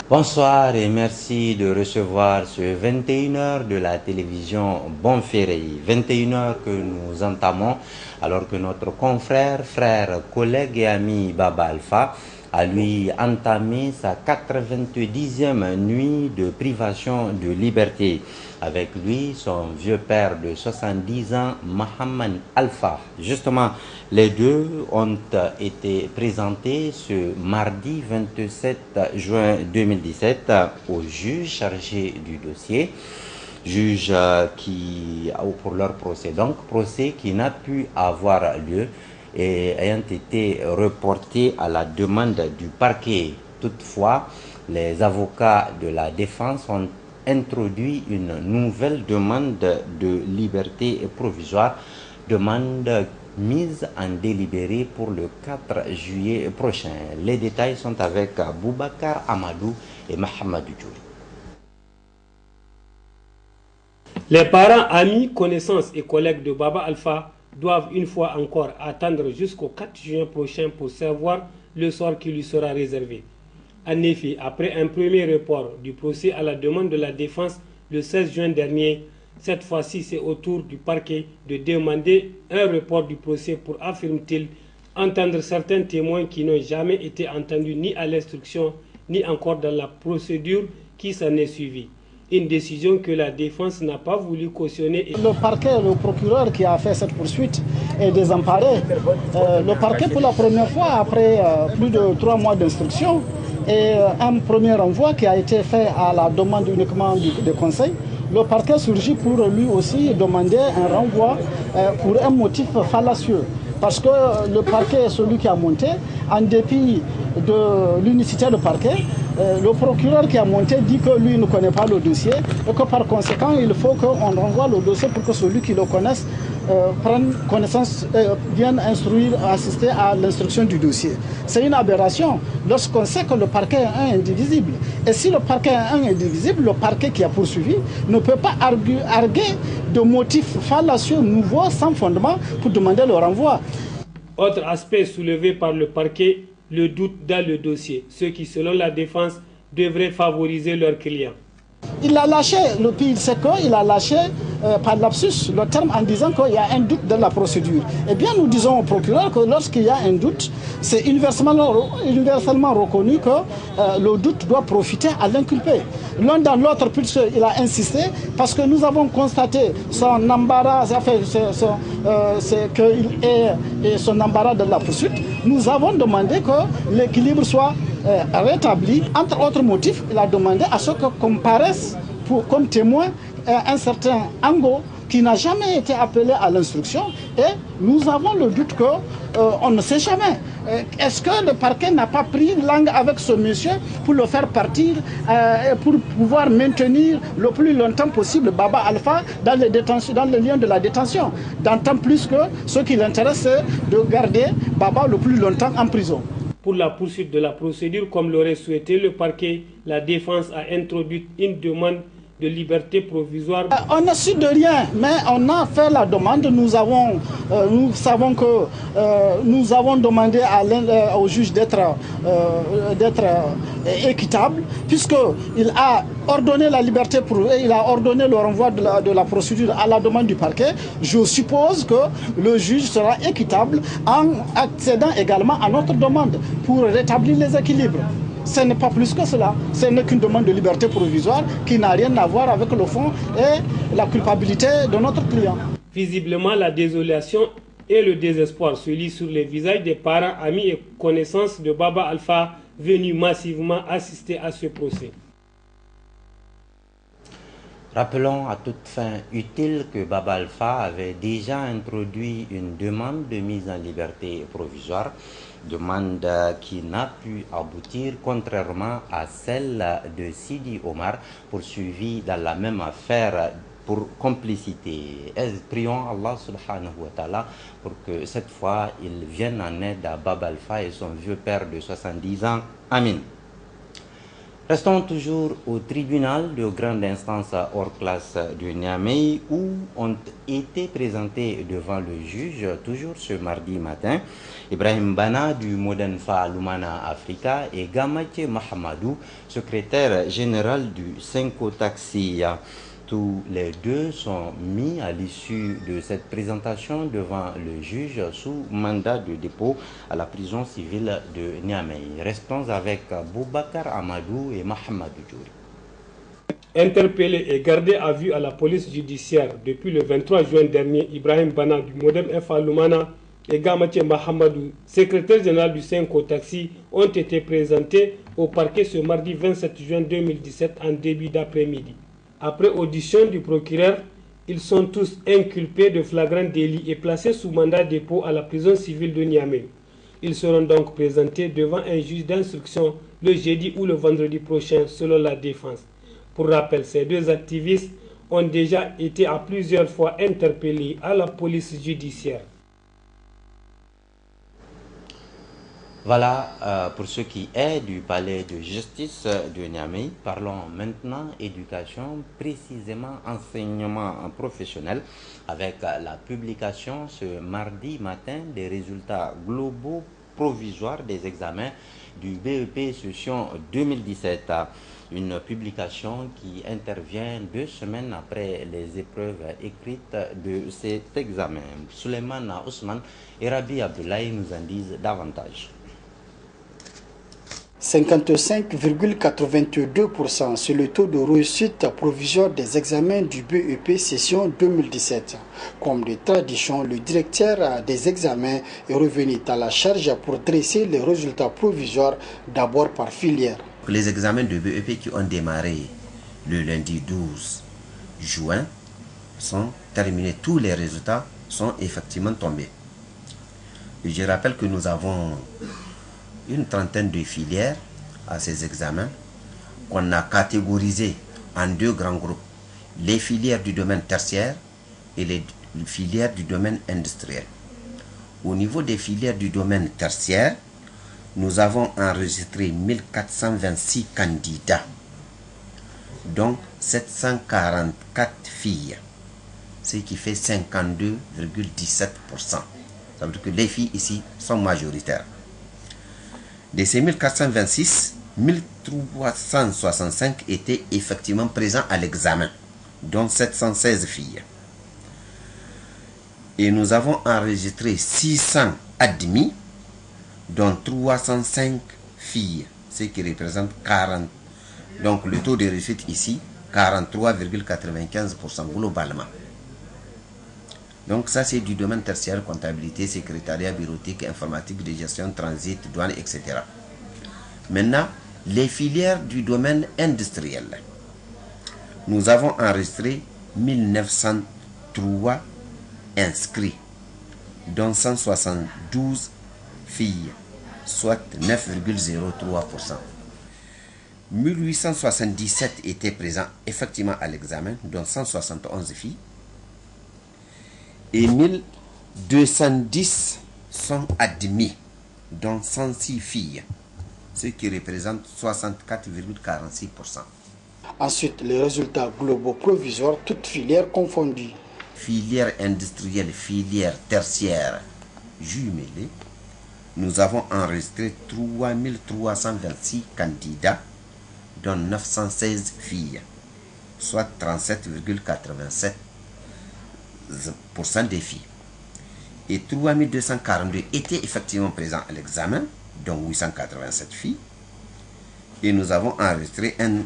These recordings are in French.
Bonsoir et merci de recevoir ce 21h de la télévision Bonferré. 21h que nous entamons alors que notre confrère, frère, collègue et ami Baba Alpha a lui entamé sa 90e nuit de privation de liberté. Avec lui, son vieux père de 70 ans, Mohamed Alpha. Justement, les deux ont été présentés ce mardi 27 juin 2017 au juge chargé du dossier. Juge qui, pour leur procès, donc procès qui n'a pu avoir lieu et ayant été reporté à la demande du parquet. Toutefois, les avocats de la défense ont introduit une nouvelle demande de liberté provisoire, demande mise en délibéré pour le 4 juillet prochain. Les détails sont avec Boubacar Amadou et Mahamadou Djouri. Les parents, amis, connaissances et collègues de Baba Alpha doivent une fois encore attendre jusqu'au 4 juin prochain pour savoir le sort qui lui sera réservé. En effet, après un premier report du procès à la demande de la défense le 16 juin dernier, cette fois-ci c'est au tour du parquet de demander un report du procès pour, affirme-t-il, entendre certains témoins qui n'ont jamais été entendus ni à l'instruction ni encore dans la procédure qui s'en est suivie. Une décision que la défense n'a pas voulu cautionner. Le parquet, le procureur qui a fait cette poursuite est désemparé. Le parquet, pour la première fois, après plus de 3 mois d'instruction, et un premier renvoi qui a été fait à la demande uniquement du conseil, le parquet surgit pour lui aussi demander un renvoi pour un motif fallacieux. Parce que le parquet est celui qui a monté, en dépit de l'unicité du parquet, le procureur qui a monté dit que lui ne connaît pas le dossier et que par conséquent il faut qu'on renvoie le dossier pour que celui qui le connaisse prenne connaissance, vienne instruire, assister à l'instruction du dossier. C'est une aberration lorsqu'on sait que le parquet est indivisible. Et si le parquet est indivisible, le parquet qui a poursuivi ne peut pas arguer de motifs fallacieux nouveaux sans fondement pour demander le renvoi. Autre aspect soulevé par le parquet, le doute dans le dossier, ce qui, selon la défense, devrait favoriser leurs clients. Il a lâché, le pire c'est qu'il a lâché par lapsus le terme en disant qu'il y a un doute dans la procédure. Eh bien nous disons au procureur que lorsqu'il y a un doute, c'est universellement reconnu que le doute doit profiter à l'inculpé. L'un dans l'autre, puisqu'il a insisté, parce que nous avons constaté son embarras, qu'il est son embarras de la poursuite, nous avons demandé que l'équilibre soit rétabli. Entre autres motifs, il a demandé à ce que comparaisse comme témoin un certain Ango qui n'a jamais été appelé à l'instruction, et nous avons le doute qu'on ne sait jamais. Est-ce que le parquet n'a pas pris langue avec ce monsieur pour le faire partir, pour pouvoir maintenir le plus longtemps possible Baba Alpha dans les liens de la détention, d'autant plus que ce qui l'intéresse, c'est de garder Baba le plus longtemps en prison. Pour la poursuite de la procédure, comme l'aurait souhaité le parquet, la défense a introduit une demande de liberté provisoire. On n'a su de rien, mais on a fait la demande. Nous savons que nous avons demandé au juge d'être équitable, puisqu'il a ordonné la liberté, il a ordonné le renvoi de la procédure à la demande du parquet. Je suppose que le juge sera équitable en accédant également à notre demande pour rétablir les équilibres. Ce n'est pas plus que cela. Ce n'est qu'une demande de liberté provisoire qui n'a rien à voir avec le fond et la culpabilité de notre client. Visiblement, la désolation et le désespoir se lisent sur les visages des parents, amis et connaissances de Baba Alpha venus massivement assister à ce procès. Rappelons à toute fin utile que Baba Alpha avait déjà introduit une demande de mise en liberté provisoire, demande qui n'a pu aboutir contrairement à celle de Sidi Omar, poursuivi dans la même affaire pour complicité. Prions Allah subhanahu wa ta'ala pour que cette fois il vienne en aide à Baba Alpha et son vieux père de 70 ans. Amin. Restons toujours au tribunal de grande instance hors classe de Niamey où ont été présentés devant le juge, toujours ce mardi matin, Ibrahim Bana du Modenfa Lumana Africa et Gamache Mahamadou, secrétaire général du Senko Taxi. Tous les deux sont mis à l'issue de cette présentation devant le juge sous mandat de dépôt à la prison civile de Niamey. Restons avec Boubacar Amadou et Mahamadou Djouri. Interpellé et gardé à vue à la police judiciaire depuis le 23 juin dernier, Ibrahim Bana du Modem FA Lumana et Gamache Mahamadou, secrétaire général du Senko Taxi, ont été présentés au parquet ce mardi 27 juin 2017 en début d'après-midi. Après audition du procureur, ils sont tous inculpés de flagrant délit et placés sous mandat de dépôt à la prison civile de Niamey. Ils seront donc présentés devant un juge d'instruction le jeudi ou le vendredi prochain selon la défense. Pour rappel, ces deux activistes ont déjà été à plusieurs fois interpellés à la police judiciaire. Voilà pour ce qui est du palais de justice de Niamey. Parlons maintenant éducation, précisément enseignement professionnel, avec la publication ce mardi matin des résultats globaux provisoires des examens du BEP session 2017. Une publication qui intervient 2 semaines après les épreuves écrites de cet examen. Suleiman Ousmane et Rabi Abdoulaye nous en disent davantage. 55,82%, c'est le taux de réussite provisoire des examens du BEP session 2017. Comme de tradition, le directeur des examens est revenu à la charge pour dresser les résultats provisoires d'abord par filière. Les examens de BEP qui ont démarré le lundi 12 juin sont terminés. Tous les résultats sont effectivement tombés. Et je rappelle que nous avons une trentaine de filières à ces examens qu'on a catégorisées en 2 grands groupes. Les filières du domaine tertiaire et les filières du domaine industriel. Au niveau des filières du domaine tertiaire, nous avons enregistré 1426 candidats, dont 744 filles, ce qui fait 52,17%. Ça veut dire que les filles ici sont majoritaires. De ces 1426, 1365 étaient effectivement présents à l'examen, dont 716 filles. Et nous avons enregistré 600 admis, dont 305 filles, ce qui représente 40. Donc le taux de réussite ici, 43,95% globalement. Donc ça c'est du domaine tertiaire, comptabilité, secrétariat, bureautique, informatique, de gestion, transit, douane, etc. Maintenant, les filières du domaine industriel. Nous avons enregistré 1903 inscrits, dont 172 filles, soit 9,03%. 1877 étaient présents effectivement à l'examen, dont 171 filles. Et 1210 sont admis, dont 106 filles, ce qui représente 64,46%. Ensuite, les résultats globaux provisoires, toutes filières confondues. Filière industrielle, filière tertiaire, jumelée, nous avons enregistré 3326 candidats, dont 916 filles, soit 37,87% des filles. Et 3242 étaient effectivement présents à l'examen, dont 887 filles. Et nous avons enregistré un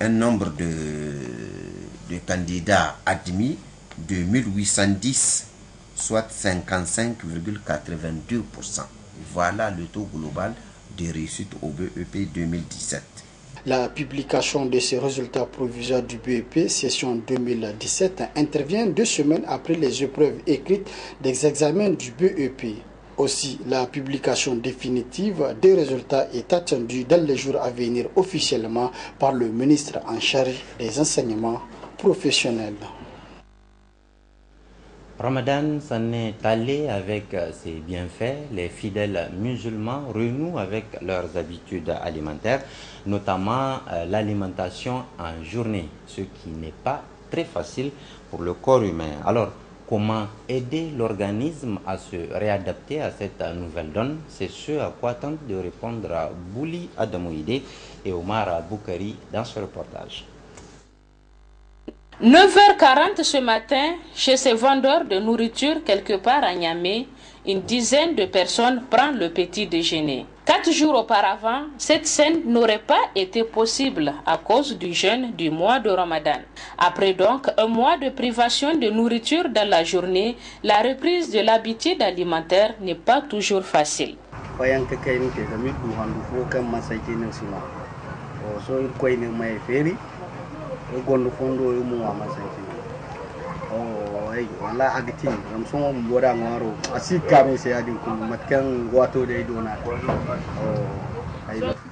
nombre de candidats admis de 1810, soit 55,82%. Voilà le taux global de réussite au BEP 2017. La publication de ces résultats provisoires du BEP session 2017 intervient 2 semaines après les épreuves écrites des examens du BEP. Aussi, la publication définitive des résultats est attendue dans les jours à venir officiellement par le ministre en charge des enseignements professionnels. Ramadan s'en est allé avec ses bienfaits. Les fidèles musulmans renouent avec leurs habitudes alimentaires, notamment l'alimentation en journée, ce qui n'est pas très facile pour le corps humain. Alors, comment aider l'organisme à se réadapter à cette nouvelle donne? C'est ce à quoi tentent de répondre Bouli Adamouide et Omar Boukari dans ce reportage. 9h40 ce matin, chez ces vendeurs de nourriture quelque part à Niamey, une dizaine de personnes prennent le petit déjeuner. 4 jours auparavant, cette scène n'aurait pas été possible à cause du jeûne du mois de Ramadan. Après donc un mois de privation de nourriture dans la journée, la reprise de l'habitude alimentaire n'est pas toujours facile.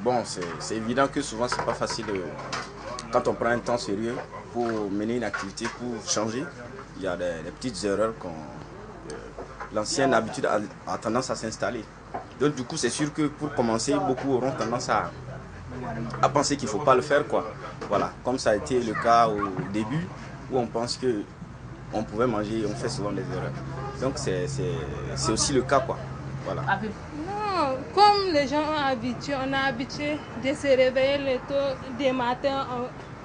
Bon, c'est évident que souvent c'est pas facile quand on prend un temps sérieux pour mener une activité, pour changer. Il y a des petites erreurs l'ancienne habitude a tendance à s'installer. Donc du coup c'est sûr que pour commencer, beaucoup auront tendance à penser qu'il ne faut pas le faire, quoi. Voilà, comme ça a été le cas au début où on pense que on pouvait manger, on fait souvent des erreurs. Donc c'est aussi le cas, quoi. Voilà. Non, comme les gens on a habitué de se réveiller le tôt des matins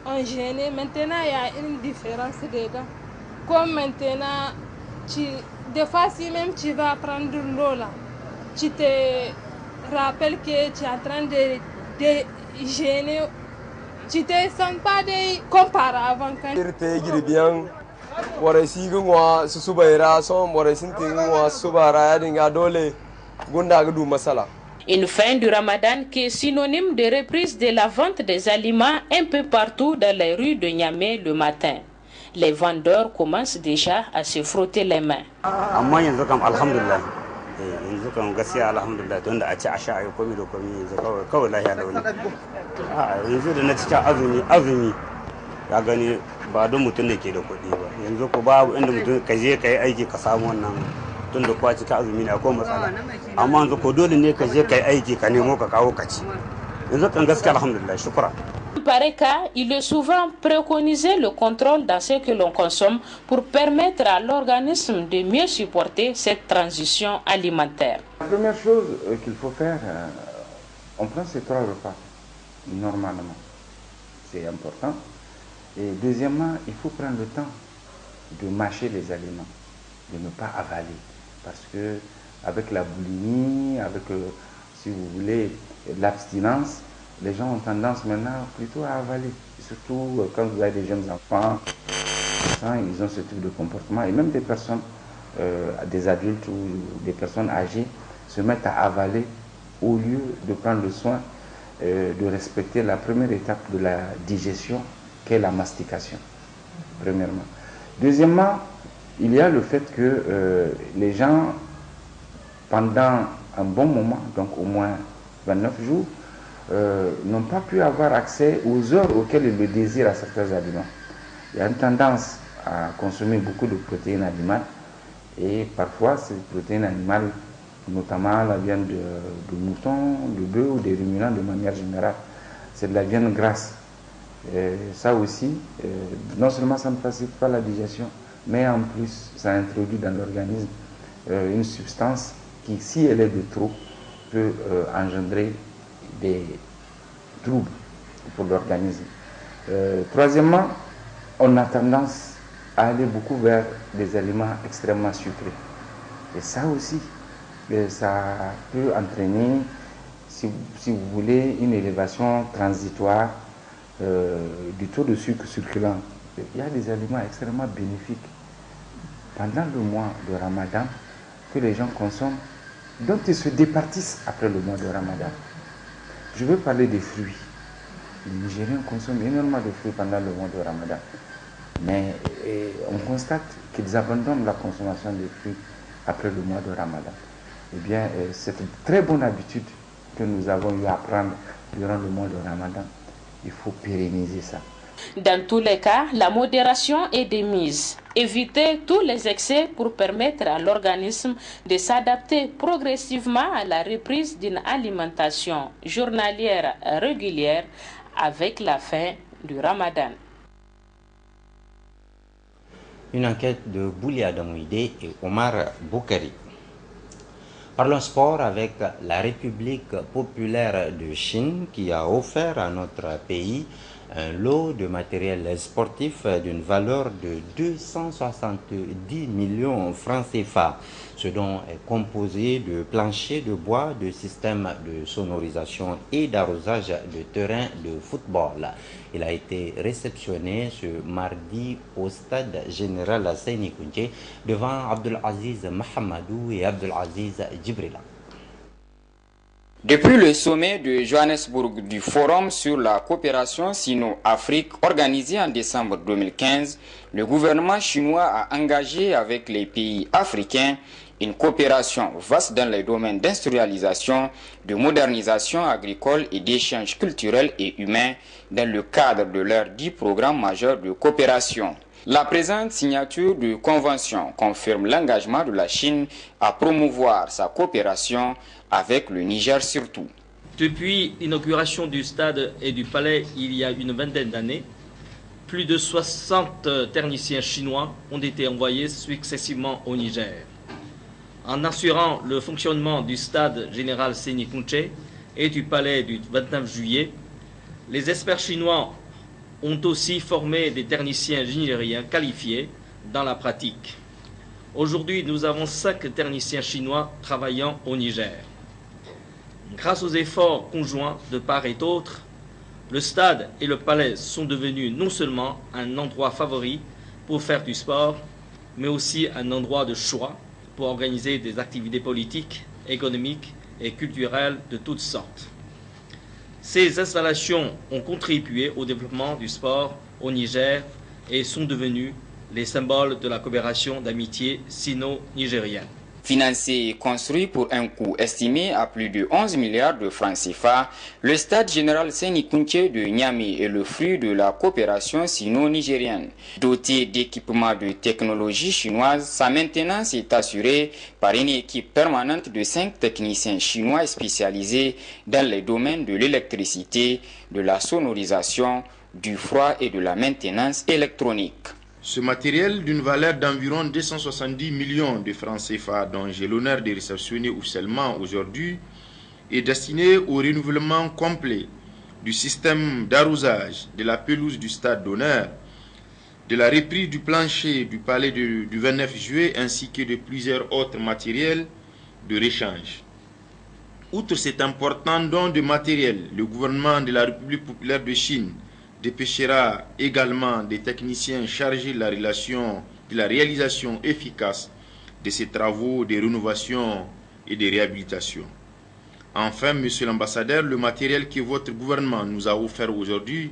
en jeûner. Maintenant il y a une différence dedans. Comme maintenant, des fois si même tu vas prendre l'eau là, tu te rappelles que tu es en train de jeûner. Tu te sens pas comme par avant. Une fin du Ramadan qui est synonyme de reprise de la vente des aliments un peu partout dans les rues de Niamey le matin. Les vendeurs commencent déjà à se frotter les mains. En pareil cas, il est souvent préconisé le contrôle dans ce que l'on consomme pour permettre à l'organisme de mieux supporter cette transition alimentaire. La première chose qu'il faut faire, on prend ces 3 repas normalement, c'est important. Et deuxièmement, il faut prendre le temps de mâcher les aliments, de ne pas avaler, parce que avec la boulimie, avec, si vous voulez, l'abstinence, les gens ont tendance maintenant plutôt à avaler, surtout quand vous avez des jeunes enfants, ils ont ce type de comportement, et même des personnes, des adultes ou des personnes âgées se mettent à avaler au lieu de prendre le soin de respecter la première étape de la digestion, qu'est la mastication, premièrement. Deuxièmement, il y a le fait que les gens, pendant un bon moment, donc au moins 29 jours, n'ont pas pu avoir accès aux heures auxquelles ils le désirent à certains aliments. Il y a une tendance à consommer beaucoup de protéines animales et parfois ces protéines animales, notamment la viande de mouton, de bœuf ou des ruminants de manière générale, c'est de la viande grasse. Ça aussi, non seulement ça ne facilite pas la digestion, mais en plus ça introduit dans l'organisme une substance qui, si elle est de trop, peut engendrer des troubles pour l'organisme. Troisièmement, on a tendance à aller beaucoup vers des aliments extrêmement sucrés. Et ça aussi, ça peut entraîner, si vous voulez, une élévation transitoire du taux de sucre circulant. Il y a des aliments extrêmement bénéfiques pendant le mois de Ramadan que les gens consomment, dont ils se départissent après le mois de Ramadan. Je veux parler des fruits. Les Nigériens consomment énormément de fruits pendant le mois de Ramadan. Mais on constate qu'ils abandonnent la consommation des fruits après le mois de Ramadan. Eh bien, c'est une très bonne habitude que nous avons eu à prendre durant le mois de Ramadan. Il faut pérenniser ça. Dans tous les cas, la modération est de mise. Éviter tous les excès pour permettre à l'organisme de s'adapter progressivement à la reprise d'une alimentation journalière régulière avec la fin du Ramadan. Une enquête de Boulia Damouidé et Omar Boukari. Parlons sport avec la République populaire de Chine qui a offert à notre pays un lot de matériel sportif d'une valeur de 270 millions francs CFA. Ce dont est composé de planchers de bois, de systèmes de sonorisation et d'arrosage de terrain de football. Il a été réceptionné ce mardi au stade général Seyni Kounché devant Abdelaziz Mahamadou et Abdelaziz Djibrila. Depuis le sommet de Johannesburg du Forum sur la coopération Sino-Afrique organisé en décembre 2015, le gouvernement chinois a engagé avec les pays africains une coopération vaste dans les domaines d'industrialisation, de modernisation agricole et d'échanges culturels et humains dans le cadre de leurs 10 programmes majeurs de coopération. La présente signature de convention confirme l'engagement de la Chine à promouvoir sa coopération avec le Niger surtout. Depuis l'inauguration du stade et du palais il y a une vingtaine d'années, plus de 60 techniciens chinois ont été envoyés successivement au Niger. En assurant le fonctionnement du stade général Seyni Kounché et du palais du 29 juillet, les experts chinois ont aussi formé des techniciens nigériens qualifiés dans la pratique. Aujourd'hui, nous avons 5 techniciens chinois travaillant au Niger. Grâce aux efforts conjoints de part et d'autre, le stade et le palais sont devenus non seulement un endroit favori pour faire du sport, mais aussi un endroit de choix pour organiser des activités politiques, économiques et culturelles de toutes sortes. Ces installations ont contribué au développement du sport au Niger et sont devenues les symboles de la coopération d'amitié sino-nigérienne. Financé et construit pour un coût estimé à plus de 11 milliards de francs CFA, le stade général Seyni Kounché de Niamey est le fruit de la coopération sino-nigérienne. Doté d'équipements de technologie chinoise, sa maintenance est assurée par une équipe permanente de 5 techniciens chinois spécialisés dans les domaines de l'électricité, de la sonorisation, du froid et de la maintenance électronique. Ce matériel d'une valeur d'environ 270 millions de francs CFA, dont j'ai l'honneur de réceptionner officiellement aujourd'hui, est destiné au renouvellement complet du système d'arrosage de la pelouse du stade d'honneur, de la reprise du plancher du palais du 29 juillet ainsi que de plusieurs autres matériels de réchange. Outre cet important don de matériel, le gouvernement de la République populaire de Chine dépêchera également des techniciens chargés de la réalisation efficace de ces travaux de rénovation et de réhabilitation. Enfin, Monsieur l'ambassadeur, le matériel que votre gouvernement nous a offert aujourd'hui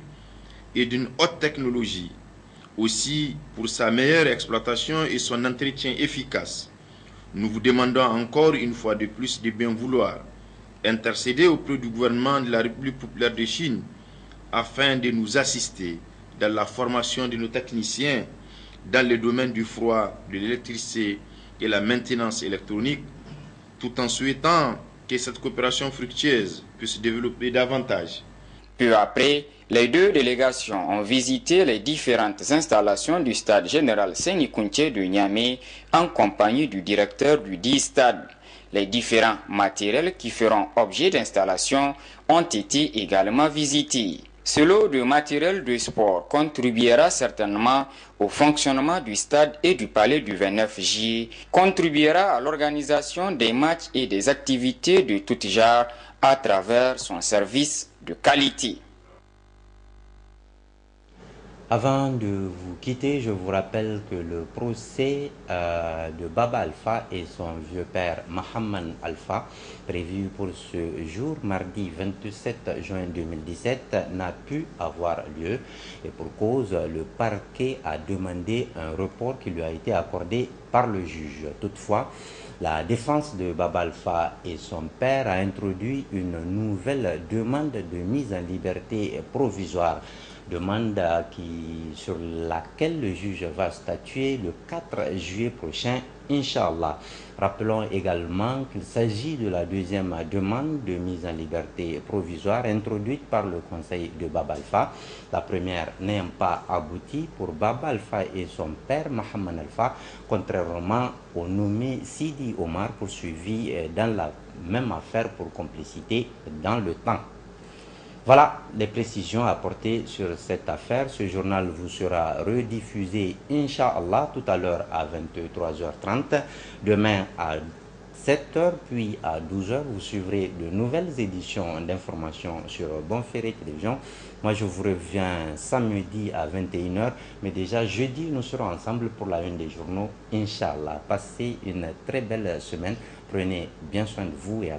est d'une haute technologie, aussi pour sa meilleure exploitation et son entretien efficace. Nous vous demandons encore une fois de plus de bien vouloir intercéder auprès du gouvernement de la République populaire de Chine afin de nous assister dans la formation de nos techniciens dans le domaine du froid, de l'électricité et la maintenance électronique, tout en souhaitant que cette coopération fructueuse puisse se développer davantage. Peu après, les 2 délégations ont visité les différentes installations du stade général Seyni Kounché de Niamey en compagnie du directeur du dit stade. Les différents matériels qui feront objet d'installation ont été également visités. Ce lot de matériel de sport contribuera certainement au fonctionnement du stade et du palais du 29 juillet, contribuera à l'organisation des matchs et des activités de tout genre à travers son service de qualité. Avant de vous quitter, je vous rappelle que le procès de Baba Alpha et son vieux père Mohamed Alpha, prévu pour ce jour, mardi 27 juin 2017, n'a pu avoir lieu. Et pour cause, le parquet a demandé un report qui lui a été accordé par le juge. Toutefois, la défense de Baba Alpha et son père a introduit une nouvelle demande de mise en liberté provisoire demande sur laquelle le juge va statuer le 4 juillet prochain, Inch'Allah. Rappelons également qu'il s'agit de la deuxième demande de mise en liberté provisoire introduite par le conseil de Baba Alpha. La première n'ayant pas abouti pour Baba Alpha et son père Mohamed Alpha, contrairement au nommé Sidi Omar poursuivi dans la même affaire pour complicité dans le temps. Voilà les précisions apportées sur cette affaire. Ce journal vous sera rediffusé, Inch'Allah, tout à l'heure à 23h30, demain à 7h, puis à 12h. Vous suivrez de nouvelles éditions d'informations sur Bonferré Télévision. Moi, je vous reviens samedi à 21h, mais déjà jeudi, nous serons ensemble pour la une des journaux, Inch'Allah. Passez une très belle semaine. Prenez bien soin de vous et à